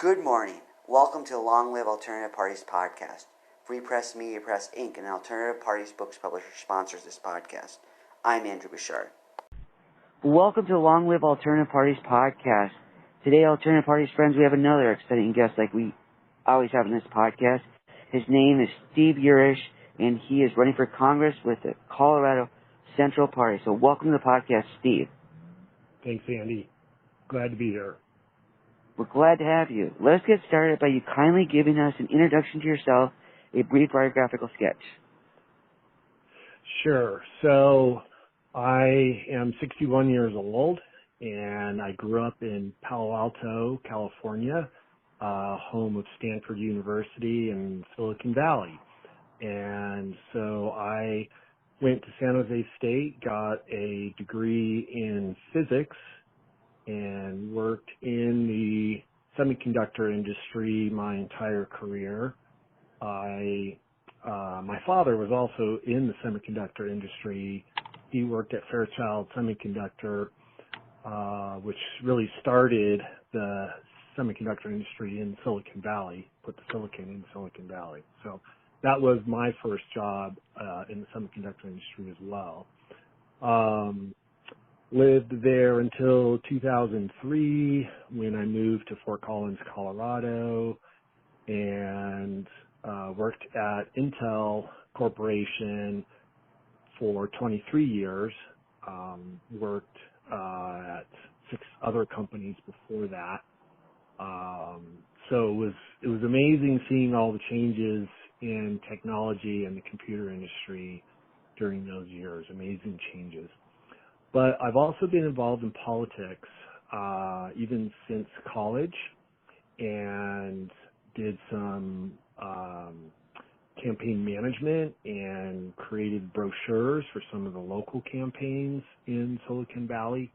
Good morning. Welcome to the Long Live Alternative Parties podcast. Free Press Media Press Inc., an alternative parties books publisher, sponsors this podcast. I'm Andrew Bouchard. Welcome to the Long Live Alternative Parties podcast. Today, Alternative Parties friends, we have another exciting guest like we always have in this podcast. His name is Steve Yurash, and he is running for Congress with the Colorado Central Party. So welcome to the podcast, Steve. Thanks, Andy. Glad to be here. We're glad to have you. Let's get started by you kindly giving us an introduction to yourself, a brief biographical sketch. Sure. So I am 61 years old, and I grew up in Palo Alto, California, home of Stanford University and Silicon Valley. And so I went to San Jose State, got a degree in physics, and worked in the semiconductor industry my entire career. My father was also in the semiconductor industry. He worked at Fairchild Semiconductor, which really started the semiconductor industry in Silicon Valley, put the silicon in Silicon Valley. So that was my first job in the semiconductor industry as well. Lived there until 2003 when I moved to Fort Collins, Colorado, and worked at Intel Corporation for 23 years. Worked at 6 other companies before that. So it was amazing seeing all the changes in technology and the computer industry during those years. Amazing changes. But I've also been involved in politics, even since college, and did some campaign management and created brochures for some of the local campaigns in Silicon Valley.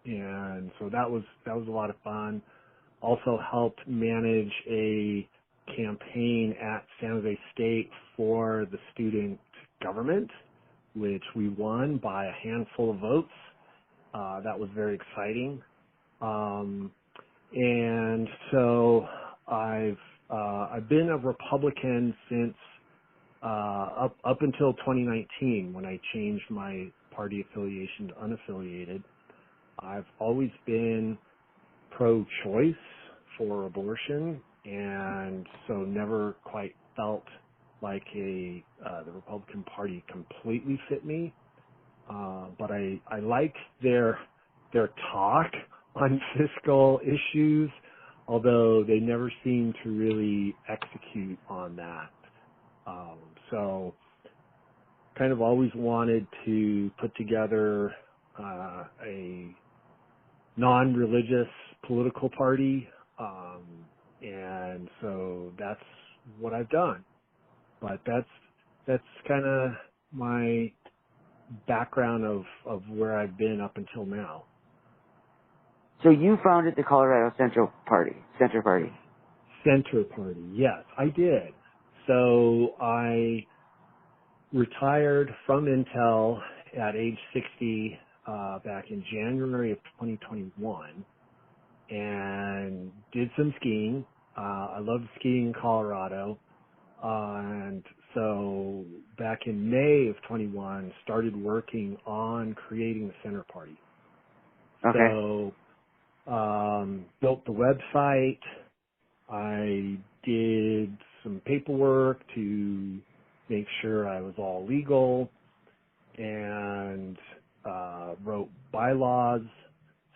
And so that was a lot of fun. Also helped manage a campaign at San Jose State for the student government, which we won by a handful of votes. That was very exciting. And so I've been a Republican since up until 2019 when I changed my party affiliation to unaffiliated. I've always been pro-choice for abortion, and so never quite felt like the Republican Party completely fit me, but I like their talk on fiscal issues, although they never seem to really execute on that. So kind of always wanted to put together a non-religious political party, and so that's what I've done. But that's kind of my background of where I've been up until now. So you founded the Colorado Center Party, Center Party, yes, I did. So I retired from Intel at age 60 back in January of 2021 and did some skiing. I loved skiing in Colorado. And so back in May of 21, started working on creating the Center Party. Okay. So built the website. I did some paperwork to make sure I was all legal, and wrote bylaws.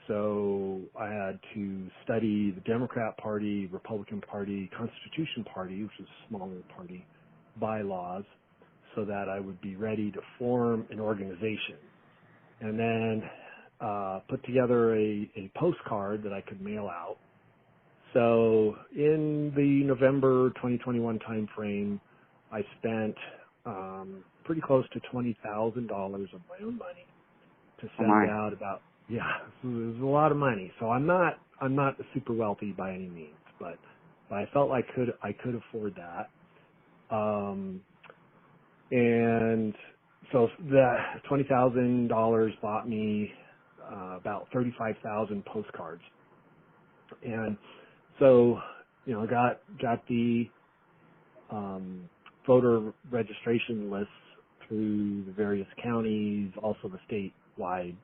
So I had to study the Democrat Party, Republican Party, Constitution Party, which is a smaller party, bylaws, so that I would be ready to form an organization. And then put together a postcard that I could mail out. So in the November 2021 timeframe, I spent pretty close to $20,000 of my own money to send out about. Yeah, it was a lot of money. So I'm not super wealthy by any means, but I felt I could afford that. And so that $20,000 bought me about 35,000 postcards. And so, got the voter registration lists through the various counties, also the statewide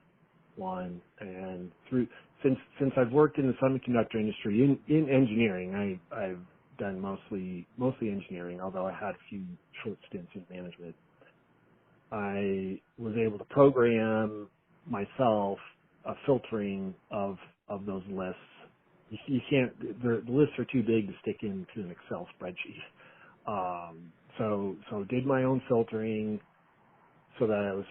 one, and since I've worked in the semiconductor industry in engineering, I've done mostly engineering, although I had a few short stints in management. I was able to program myself a filtering of those lists. You can't, the lists are too big to stick into an Excel spreadsheet. So did my own filtering so that I was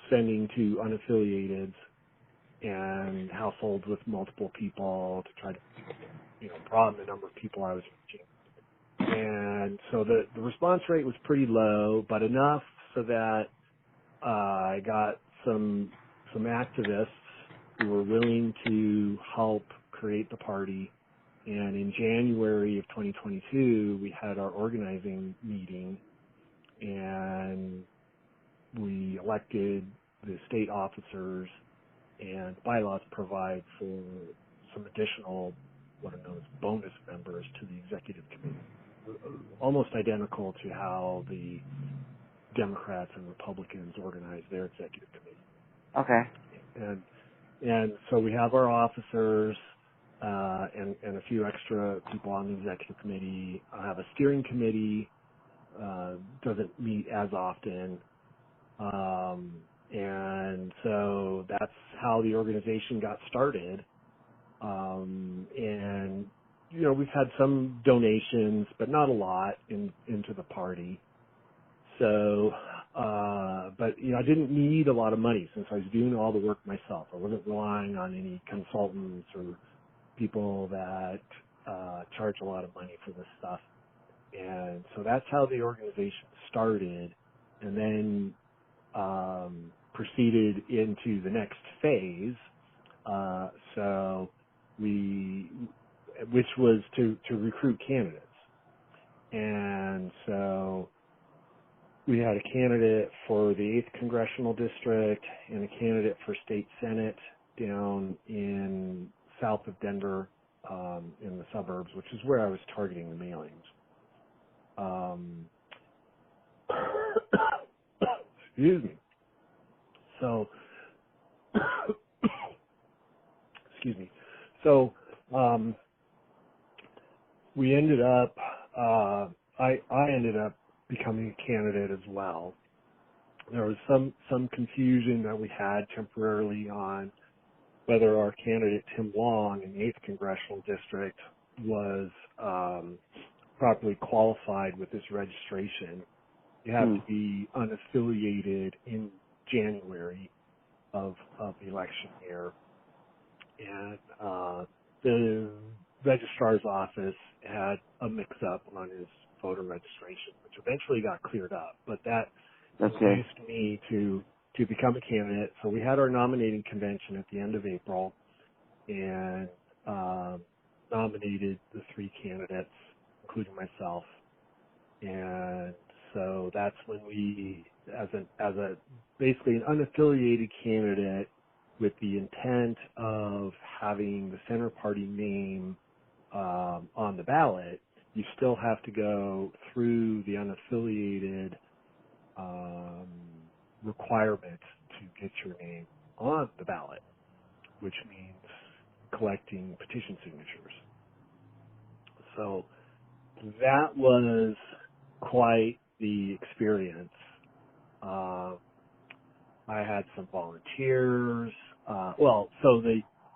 sending to unaffiliated and households with multiple people to try to, broaden the number of people I was reaching. And so the response rate was pretty low, but enough so that I got some activists who were willing to help create the party. And in January of 2022, we had our organizing meeting, and we elected the state officers, and bylaws provide for some additional, what are known as bonus members to the executive committee, almost identical to how the Democrats and Republicans organize their executive committee. Okay. And so we have our officers and a few extra people on the executive committee. I have a steering committee, doesn't meet as often. And so that's how the organization got started. And, we've had some donations, but not a lot into the party. So, but, I didn't need a lot of money since I was doing all the work myself. I wasn't relying on any consultants or people that, charge a lot of money for this stuff. And so that's how the organization started, and then, proceeded into the next phase. Which was to recruit candidates. And so we had a candidate for the 8th Congressional District and a candidate for State Senate down in south of Denver, in the suburbs, which is where I was targeting the mailings. Excuse me. So, excuse me. So, we ended up, I ended up becoming a candidate as well. There was some confusion that we had temporarily on whether our candidate, Tim Long, in the 8th Congressional District was properly qualified with this registration. You have to be unaffiliated in January of the election year. And the registrar's office had a mix-up on his voter registration, which eventually got cleared up. But that induced me to become a candidate. So we had our nominating convention at the end of April and nominated the 3 candidates, including myself. And so that's when we, as a basically an unaffiliated candidate with the intent of having the center party name on the ballot, you still have to go through the unaffiliated requirement to get your name on the ballot, which means collecting petition signatures. So that was quite the experience. I had some volunteers.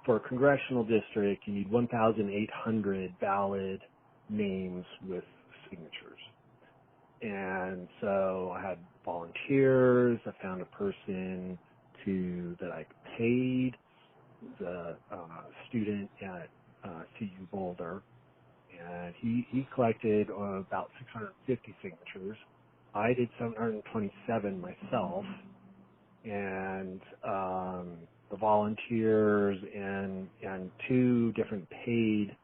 For a congressional district, you need 1,800 valid names with signatures. And so I had volunteers. I found a person that I paid, the student at CU Boulder, and he collected about 650 signatures. I did 727 myself, and the volunteers and 2 different paid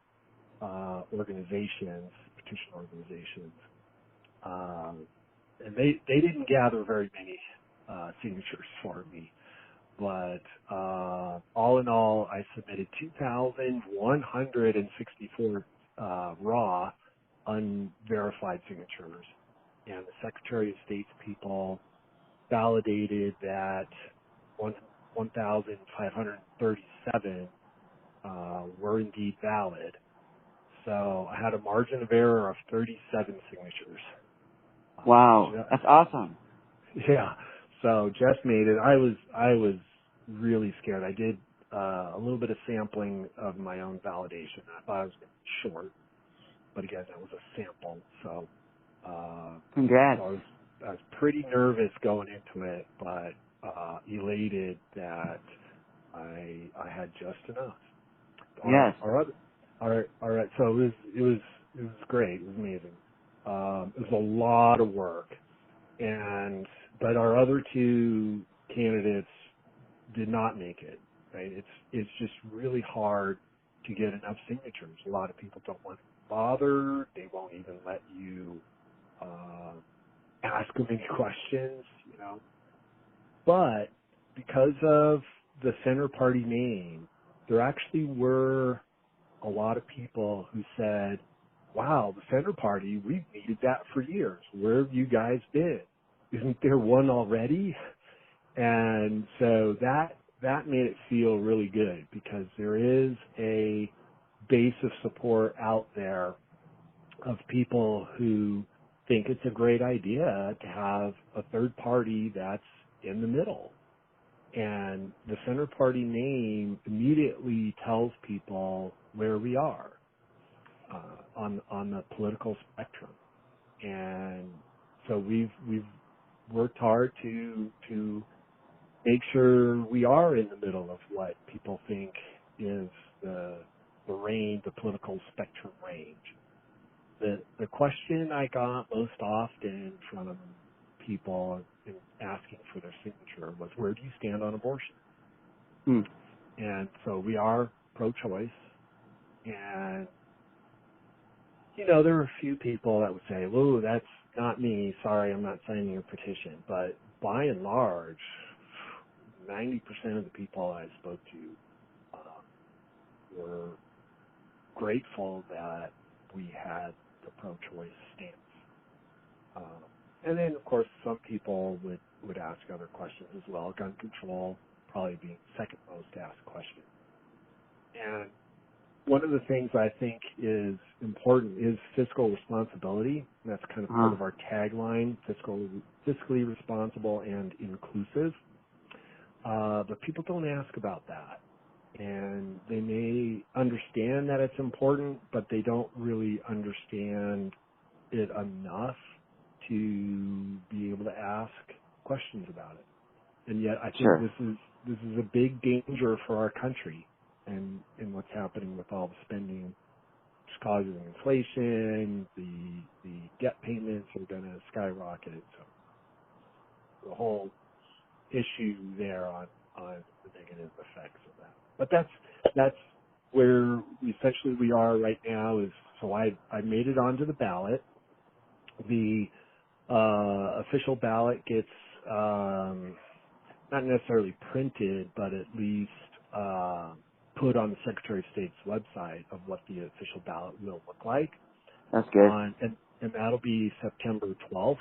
organizations, petition organizations, and they didn't gather very many signatures for me. But all in all, I submitted 2,164 raw, unverified signatures, and the Secretary of State's people validated that 1,537 were indeed valid. So I had a margin of error of 37 signatures. Wow, that's awesome. Yeah. So just made it. I was really scared. I did a little bit of sampling of my own validation. I thought I was going to be short, but again, that was a sample. So, Congrats. so I was pretty nervous going into it, but elated that I had just enough. Yes. All right. So it was great. It was amazing. It was a lot of work, but our other two candidates did not make it. Right? It's just really hard to get enough signatures. A lot of people don't want to bother. They won't even let you ask them any questions. But because of the center party name, there actually were a lot of people who said, wow, the center party, we've needed that for years. Where have you guys been? Isn't there one already? And so that made it feel really good because there is a base of support out there of people who think it's a great idea to have a third party that's in the middle. And the center party name immediately tells people where we are on the political spectrum. And so we've worked hard to make sure we are in the middle of what people think is the range, the political spectrum range. The question I got most often from people in asking for their signature was, where do you stand on abortion? And so we are pro-choice, and there are a few people that would say, "Whoa, that's not me. Sorry, I'm not signing your petition." But by and large, 90% of the people I spoke to were grateful that we had the pro-choice stance. And then, of course, some people would ask other questions as well. Gun control probably being the second most asked question. And one of the things I think is important is fiscal responsibility. That's kind of part of our tagline, fiscally responsible and inclusive. But people don't ask about that. And they may understand that it's important, but they don't really understand it enough to be able to ask questions about it. And yet I think this is a big danger for our country and what's happening with all the spending. It's causing inflation, the debt payments are going to skyrocket. So the whole issue there on the negative effects of that. But that's where essentially we are right now. Is so I made it onto the ballot. The official ballot gets not necessarily printed, but at least put on the Secretary of State's website of what the official ballot will look like. That's good. And that'll be September 12th.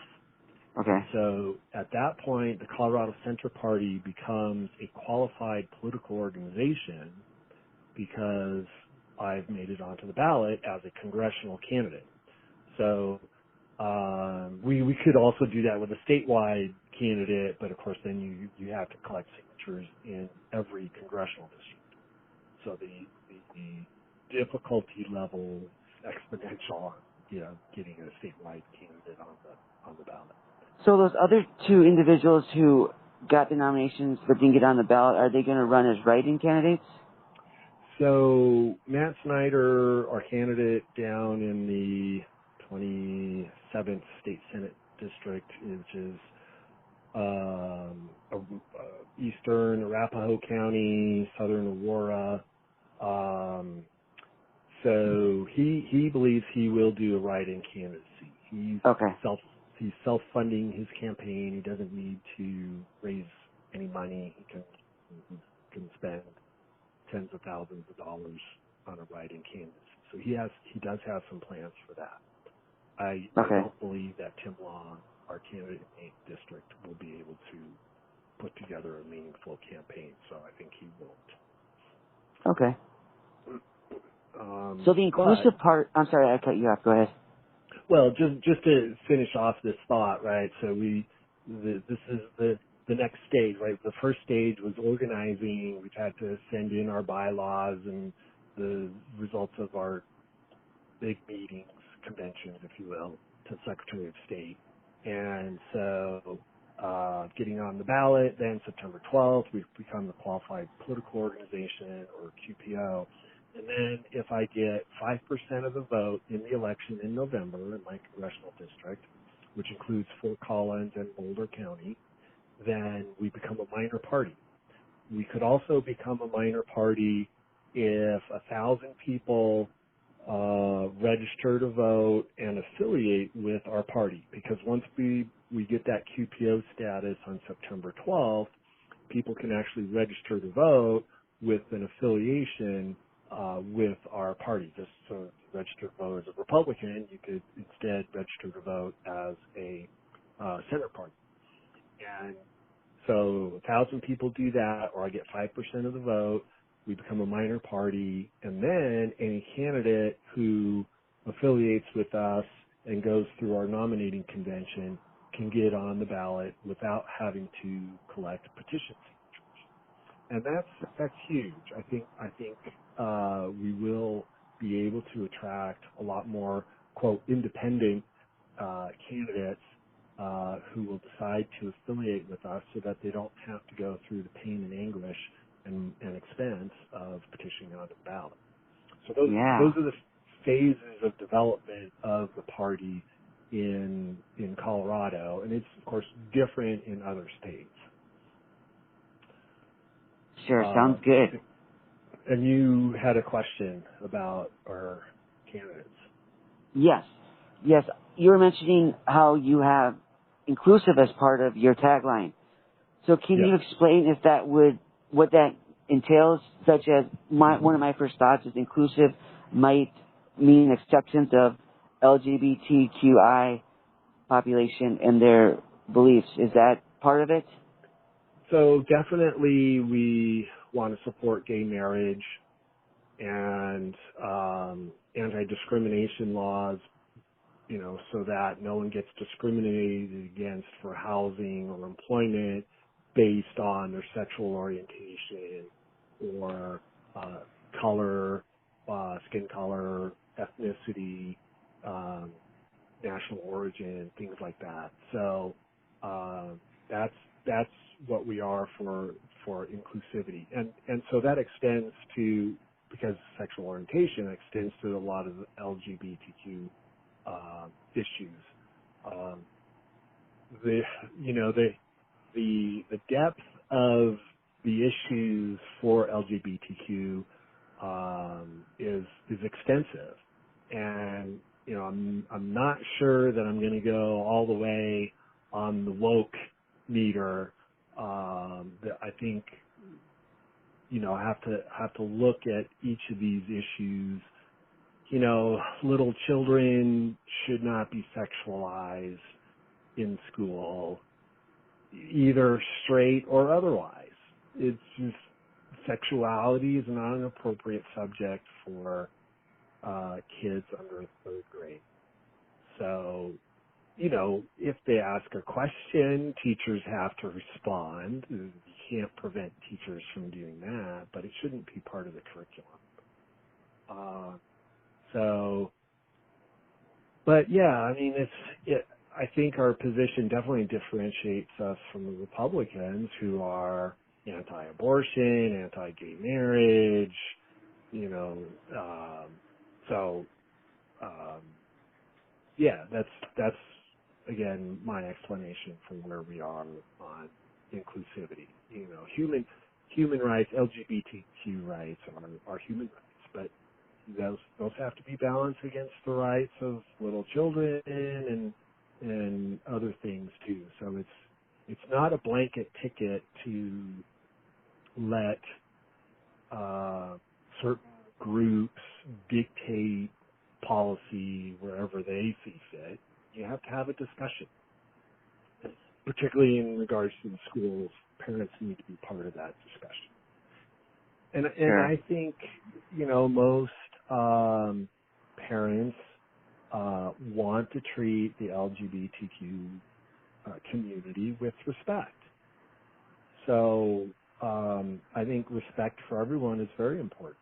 Okay. So at that point, the Colorado Center Party becomes a qualified political organization because I've made it onto the ballot as a congressional candidate. So we could also do that with a statewide candidate, but of course then you have to collect signatures in every congressional district. So the difficulty level is exponential, getting a statewide candidate on the ballot. So those other two individuals who got the nominations but didn't get on the ballot, are they going to run as write-in candidates? So Matt Snyder, our candidate down in the 27th State Senate District, which is eastern Arapahoe County, southern Aurora. So he believes he will do a write-in candidacy. He's self-funding his campaign. He doesn't need to raise any money. He can can spend tens of thousands of dollars on a write-in candidacy. So he does have some plans for that. I Okay. don't believe that Tim Long, our candidate in 8th district, will be able to put together a meaningful campaign. So I think he won't. Okay. So the inclusive part, I'm sorry, I cut you off. Go ahead. Well, just to finish off this thought, right? So this is the next stage, right? The first stage was organizing. We've had to send in our bylaws and the results of our big meetings, conventions, if you will, to Secretary of State. And so getting on the ballot, then September 12th, we've become the Qualified Political Organization, or QPO. And then if I get 5% of the vote in the election in November in my congressional district, which includes Fort Collins and Boulder County, then we become a minor party. We could also become a minor party if 1,000 people register to vote and affiliate with our party. Because once we get that QPO status on September 12th, people can actually register to vote with an affiliation with our party. Just so to register to vote as a Republican, you could instead register to vote as a center party. And so 1,000 people do that, or I get 5% of the vote, we become a minor party, and then any candidate who affiliates with us and goes through our nominating convention can get on the ballot without having to collect petition signatures. And that's huge. I think we will be able to attract a lot more, quote, independent candidates who will decide to affiliate with us so that they don't have to go through the pain and anguish and expense of petitioning on the ballot. So those are the phases of development of the party in Colorado, and it's of course different in other states. Sure, sounds good. And you had a question about our candidates. Yes. You were mentioning how you have inclusive as part of your tagline. So can you explain what that entails, such as one of my first thoughts is inclusive might mean acceptance of LGBTQI population and their beliefs. Is that part of it? So definitely we want to support gay marriage and anti-discrimination laws, so that no one gets discriminated against for housing or employment based on their sexual orientation or color, skin color, ethnicity, national origin, things like that. So that's what we are for inclusivity, and so that extends to, because sexual orientation extends to a lot of the LGBTQ issues. The depth of the issues for LGBTQ is extensive, and I'm not sure that I'm going to go all the way on the woke meter. I think I have to look at each of these issues. Little children should not be sexualized in school, either straight or otherwise. It's just, sexuality is not an appropriate subject for kids under 3rd grade. So, if they ask a question, teachers have to respond. You can't prevent teachers from doing that, but it shouldn't be part of the curriculum. I think our position definitely differentiates us from the Republicans, who are anti-abortion, anti-gay marriage, that's again my explanation for where we are on inclusivity. Human rights, LGBTQ rights are human rights, but those have to be balanced against the rights of little children and other things too. So it's not a blanket ticket to let certain groups dictate policy wherever they see fit. You have to have a discussion, particularly in regards to the schools. Parents need to be part of that discussion. And Sure. I think, most parents want to treat the LGBTQ community with respect. So I think respect for everyone is very important.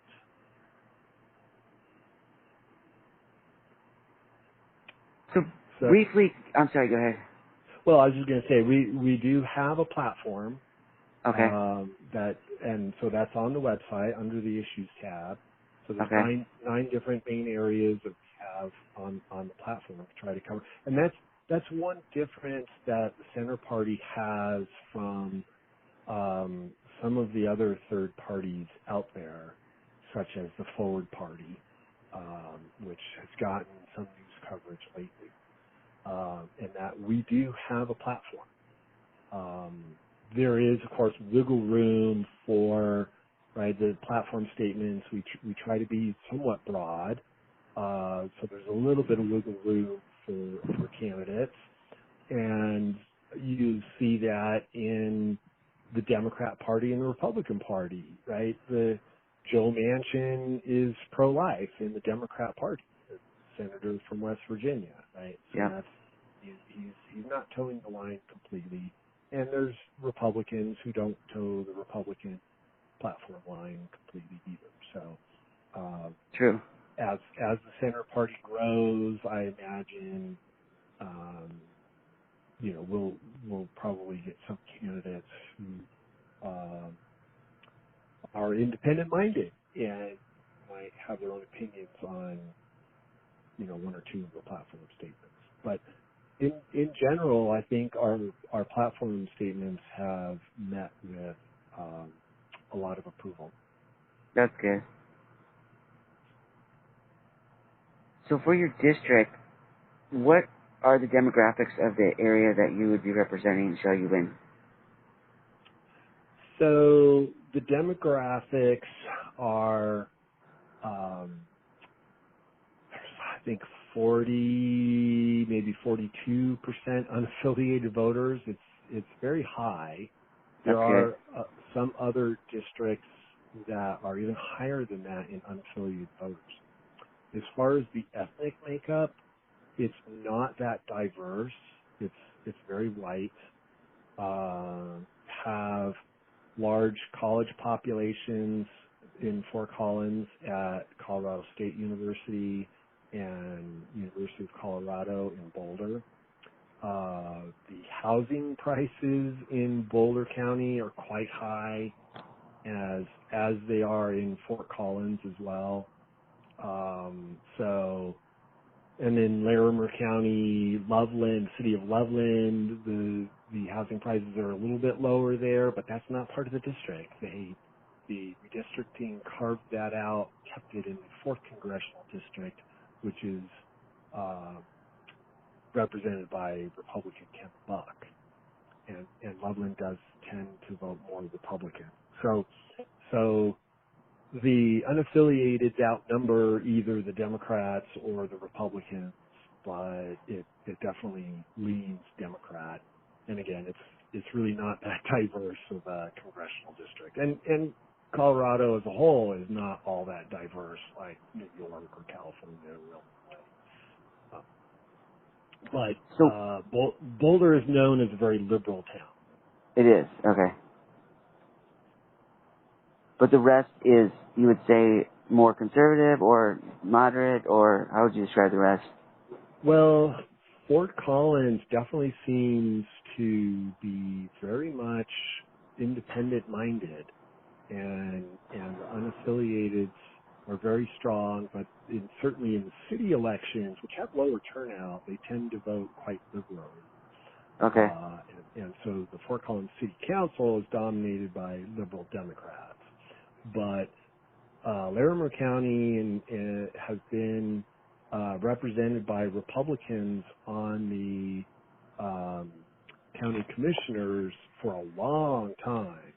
So briefly, I'm sorry, go ahead. Well, I was just going to say, we do have a platform Okay. so that's on the website under the Issues tab. So there's Okay. nine different main areas that we have on the platform to try to cover. And that's one difference that the Center Party has from some of the other third parties out there, such as the Forward Party, which has gotten some news coverage lately, and that we do have a platform. There is, of course, wiggle room for the platform statements. We try to be somewhat broad, so there's a little bit of wiggle room for candidates, and you see that in the Democrat Party and the Republican Party, right? The Joe Manchin is pro-life in the Democrat Party, the senator from West Virginia, right? So Yeah. that's he's not towing the line completely. And there's Republicans who don't toe the Republican platform line completely either. So True. as the center party grows, I imagine we'll probably get some candidates who are independent minded and might have their own opinions on one or two of the platform statements. But in general, I think our platform statements have met with a lot of approval. That's good. So for your district, what are the demographics of the area that you would be representing shall you win? So the demographics are, I think 40, maybe 42% unaffiliated voters. It's very high. There That's are good. some other districts that are even higher than that in unaffiliated voters. As far as the ethnic makeup, it's not that diverse. It's very white. Have large college populations in Fort Collins at Colorado State University and University of Colorado in Boulder. The housing prices in Boulder County are quite high, as they are in Fort Collins as well. And in Larimer County, Loveland, city of Loveland, the housing prices are a little bit lower there, but that's not part of the district. The redistricting carved that out, kept it in the 4th Congressional District, which is represented by Republican Ken Buck. And Loveland does tend to vote more Republican. So the unaffiliated outnumber either the Democrats or the Republicans, but it definitely leans Democrat. And again, it's really not that diverse of a congressional district. And Colorado as a whole is not all that diverse like New York or California or Illinois. But Boulder is known as a very liberal town. It is. Okay. But the rest is, you would say, more conservative or moderate, or how would you describe the rest? Well, Fort Collins definitely seems to be very much independent-minded, and the unaffiliated are very strong, but certainly in the city elections, which have lower turnout, they tend to vote quite liberally. Okay. And so the Fort Collins City Council is dominated by liberal Democrats. But Larimer County has been represented by Republicans on the county commissioners for a long time.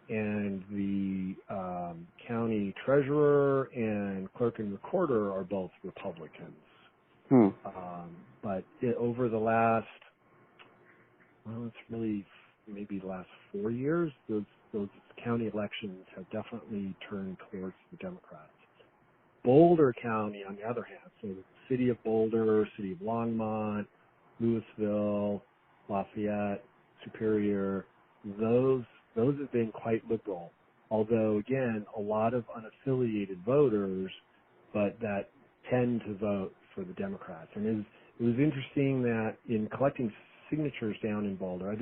and the county treasurer and clerk and recorder are both Republicans. Hmm. But over the last, well, it's really maybe the last 4 years, those county elections have definitely turned towards the Democrats. Boulder County, on the other hand, so the city of Boulder, city of Longmont, Louisville, Lafayette, Superior, those have been quite liberal. Although, again, a lot of unaffiliated voters, but that tend to vote for the Democrats. And it was interesting that in collecting signatures down in Boulder, I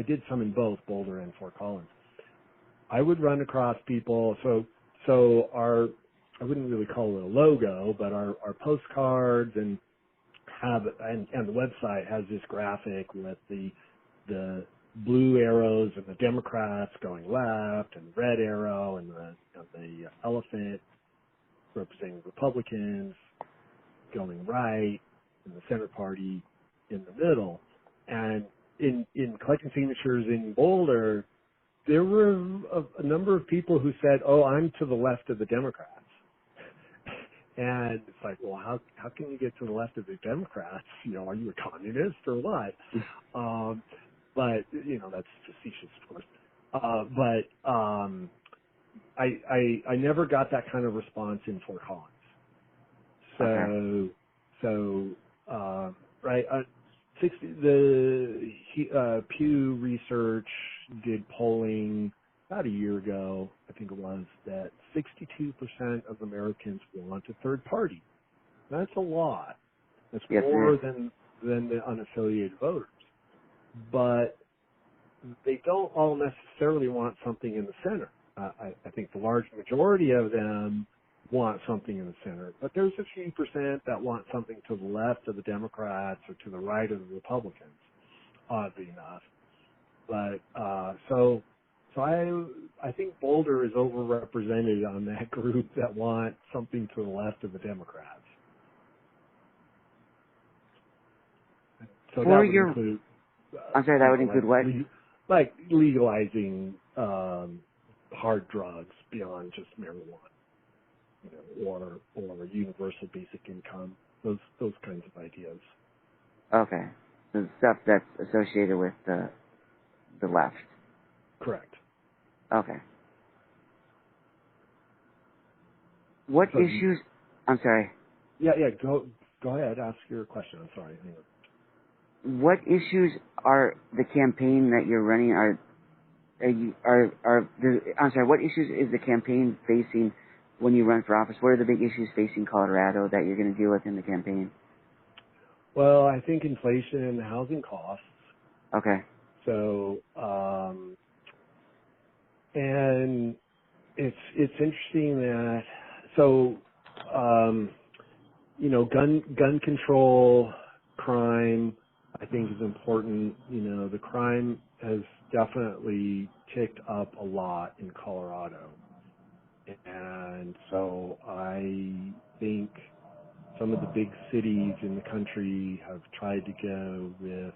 did some in both Boulder and Fort Collins. I would run across people, so I wouldn't really call it a logo, but our postcards and the website has this graphic with the blue arrows and the Democrats going left, and the red arrow and the elephant representing Republicans going right, and the center party in the middle. And in collecting signatures in Boulder, there were a number of people who said, "Oh, I'm to the left of the Democrats." And it's like, well, how can you get to the left of the Democrats? Are you a communist or what? But that's facetious, of course. But I never got that kind of response in Fort Collins. Right. The Pew Research did polling about a year ago, I think it was, that 62% of Americans want a third party. That's a lot. That's more than the unaffiliated voters. But they don't all necessarily want something in the center. I think the large majority of them want something in the center. But there's a few percent that want something to the left of the Democrats or to the right of the Republicans, oddly enough. But so I think Boulder is overrepresented on that group that want something to the left of the Democrats. So that would include. I'm sorry, that would include what? Like legalizing hard drugs beyond just marijuana, or universal basic income. Those kinds of ideas. Okay, the stuff that's associated with the left. Correct. Okay. What issues? I'm sorry. Yeah. Go ahead. Ask your question. I'm sorry. What issues are the campaign that you're running? I'm sorry. What issues is the campaign facing when you run for office? What are the big issues facing Colorado that you're going to deal with in the campaign? Well, I think inflation and housing costs. Okay. So, and it's interesting that gun control, crime, I think is important. The crime has definitely ticked up a lot in Colorado. And so I think some of the big cities in the country have tried to go with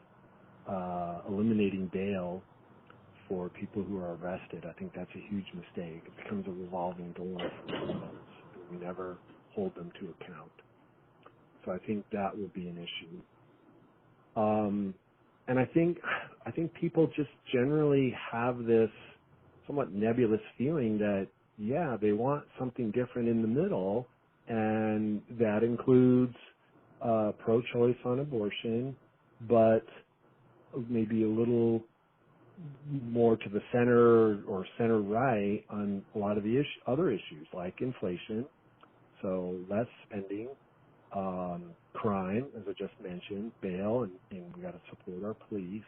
eliminating bail for people who are arrested. I think that's a huge mistake. It becomes a revolving door for criminals, and we never hold them to account. So I think that will be an issue. And I think people just generally have this somewhat nebulous feeling that, they want something different in the middle, and that includes pro-choice on abortion, but maybe a little more to the center or center right on a lot of the other issues like inflation, so less spending, crime, as I just mentioned, bail, and we got to support our police,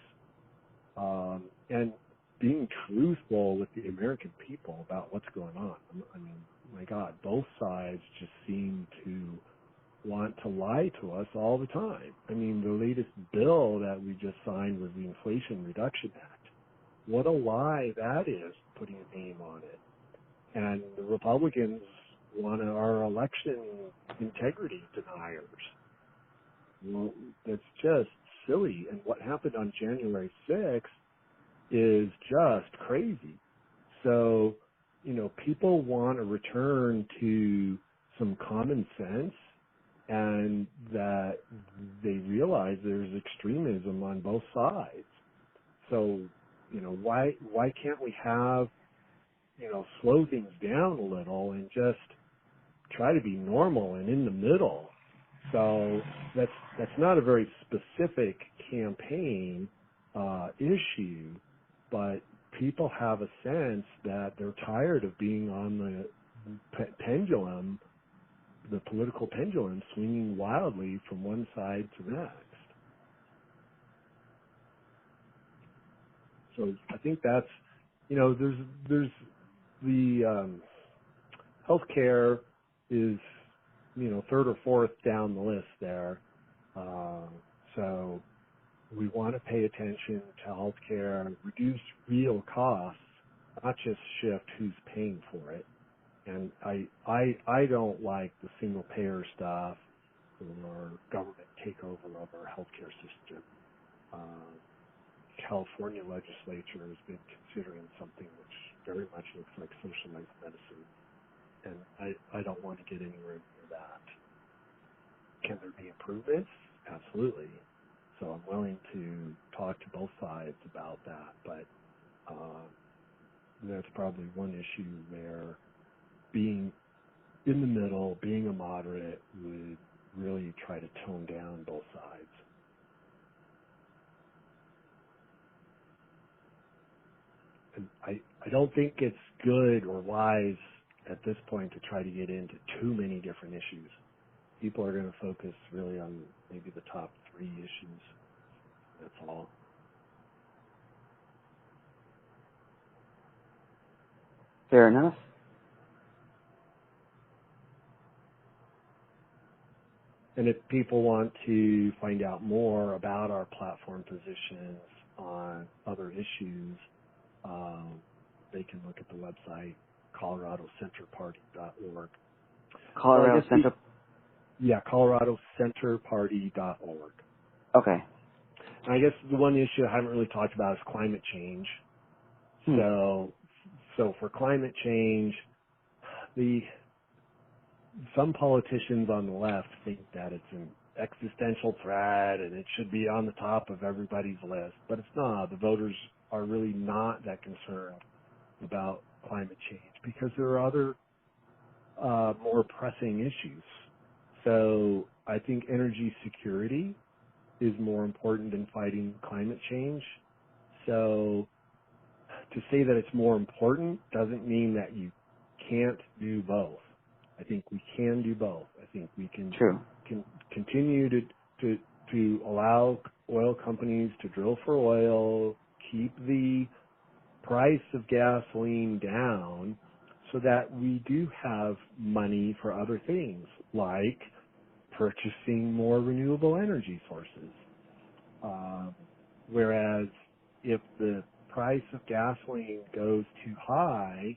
and being truthful with the American people about what's going on. I mean, my God, both sides just seem to want to lie to us all the time. I mean, the latest bill that we just signed was the Inflation Reduction Act. What a lie that is, putting a name on it. And the Republicans are election integrity deniers. Well, that's just silly. And what happened on January 6th is just crazy. So, people want a return to some common sense, and that they realize there's extremism on both sides. So, why can't we have, slow things down a little and just try to be normal and in the middle? So that's not a very specific campaign issue, but people have a sense that they're tired of being on the pendulum, the political pendulum, swinging wildly from one side to the next. So I think that's, there's the healthcare is, third or fourth down the list there. So we want to pay attention to healthcare, reduce real costs, not just shift who's paying for it. And I don't like the single payer stuff or government takeover of our healthcare system. California legislature has been considering something which very much looks like socialized medicine, and I don't want to get anywhere near that. Can there be improvements? Absolutely. So I'm willing to talk to both sides about that, but that's probably one issue where being in the middle, being a moderate, would really try to tone down both sides. And I don't think it's good or wise at this point to try to get into too many different issues. People are going to focus really on maybe the top 3 issues. That's all. Fair enough. And if people want to find out more about our platform positions on other issues, they can look at the website, coloradocenterparty.org. Colorado Central. coloradocenterparty.org. Okay. And I guess the one issue I haven't really talked about is climate change. So for climate change, some politicians on the left think that it's an existential threat and it should be on the top of everybody's list, but it's not. The voters are really not that concerned about climate change because there are other more pressing issues. So I think energy security is more important than fighting climate change. So to say that it's more important doesn't mean that you can't do both. I think we can do both. I think we can continue to allow oil companies to drill for oil, keep the price of gasoline down so that we do have money for other things like purchasing more renewable energy sources. Whereas if the price of gasoline goes too high,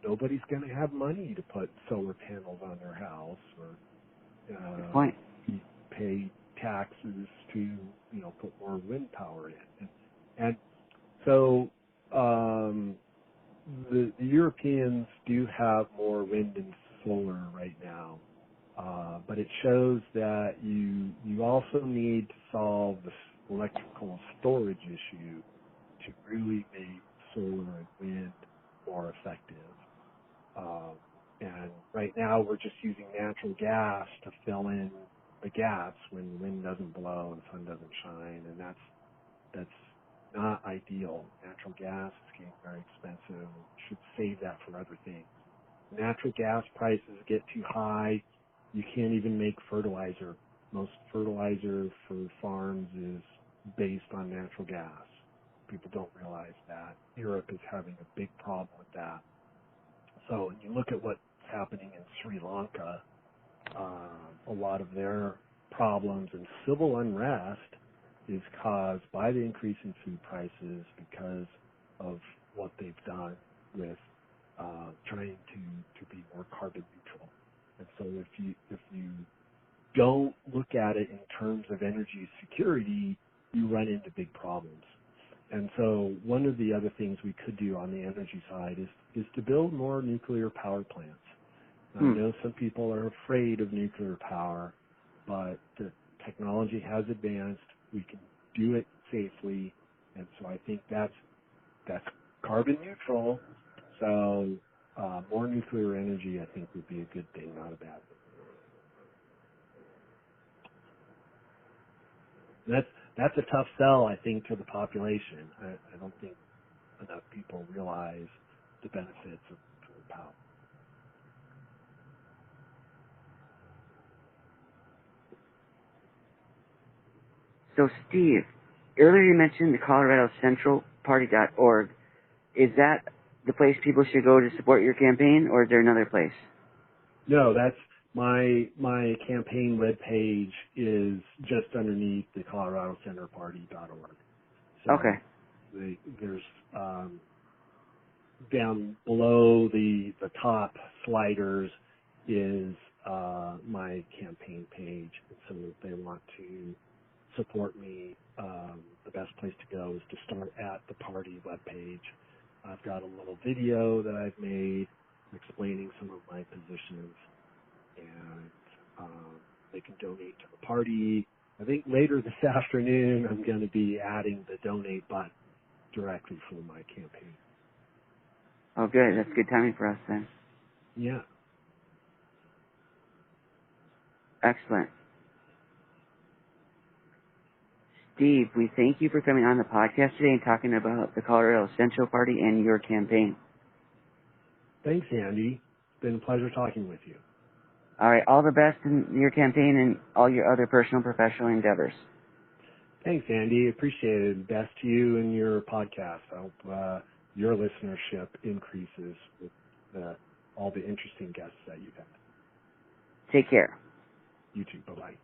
nobody's going to have money to put solar panels on their house or pay taxes to put more wind power in. And so the Europeans do have more wind and solar right now, but it shows that you also need to solve the electrical storage issue to really make solar and wind more effective. And right now we're just using natural gas to fill in the gaps when the wind doesn't blow and the sun doesn't shine, and that's not ideal. Natural gas is getting very expensive. We should save that for other things. Natural gas prices get too high, you can't even make fertilizer. Most fertilizer for farms is based on natural gas. People don't realize that. Europe is having a big problem with that. So when you look at what's happening in Sri Lanka, a lot of their problems and civil unrest is caused by the increase in food prices because of what they've done with trying to be more carbon neutral. And so if you don't look at it in terms of energy security, you run into big problems. And so one of the other things we could do on the energy side is to build more nuclear power plants. I know some people are afraid of nuclear power, but the technology has advanced. We can do it safely, and so I think that's carbon neutral. So more nuclear energy, I think, would be a good thing, not a bad thing. That's a tough sell, I think, to the population. I don't think enough people realize the benefits of nuclear power. So, Steve, earlier you mentioned the ColoradoCentralParty.org. Is that the place people should go to support your campaign, or is there another place? No, that's my campaign webpage is just underneath the ColoradoCentralParty.org. So Okay. there's down below the top sliders is my campaign page. And so if they want to support me, the best place to go is to start at the party webpage. I've got a little video that I've made explaining some of my positions, and they can donate to the party. I think later this afternoon I'm going to be adding the donate button directly for my campaign. Oh, good. That's good timing for us then. Yeah. Excellent. Steve, we thank you for coming on the podcast today and talking about the Colorado Central Party and your campaign. Thanks, Andy. It's been a pleasure talking with you. All right. All the best in your campaign and all your other personal and professional endeavors. Thanks, Andy. Appreciate it. Best to you and your podcast. I hope your listenership increases with all the interesting guests that you've had. Take care. You too. Bye-bye.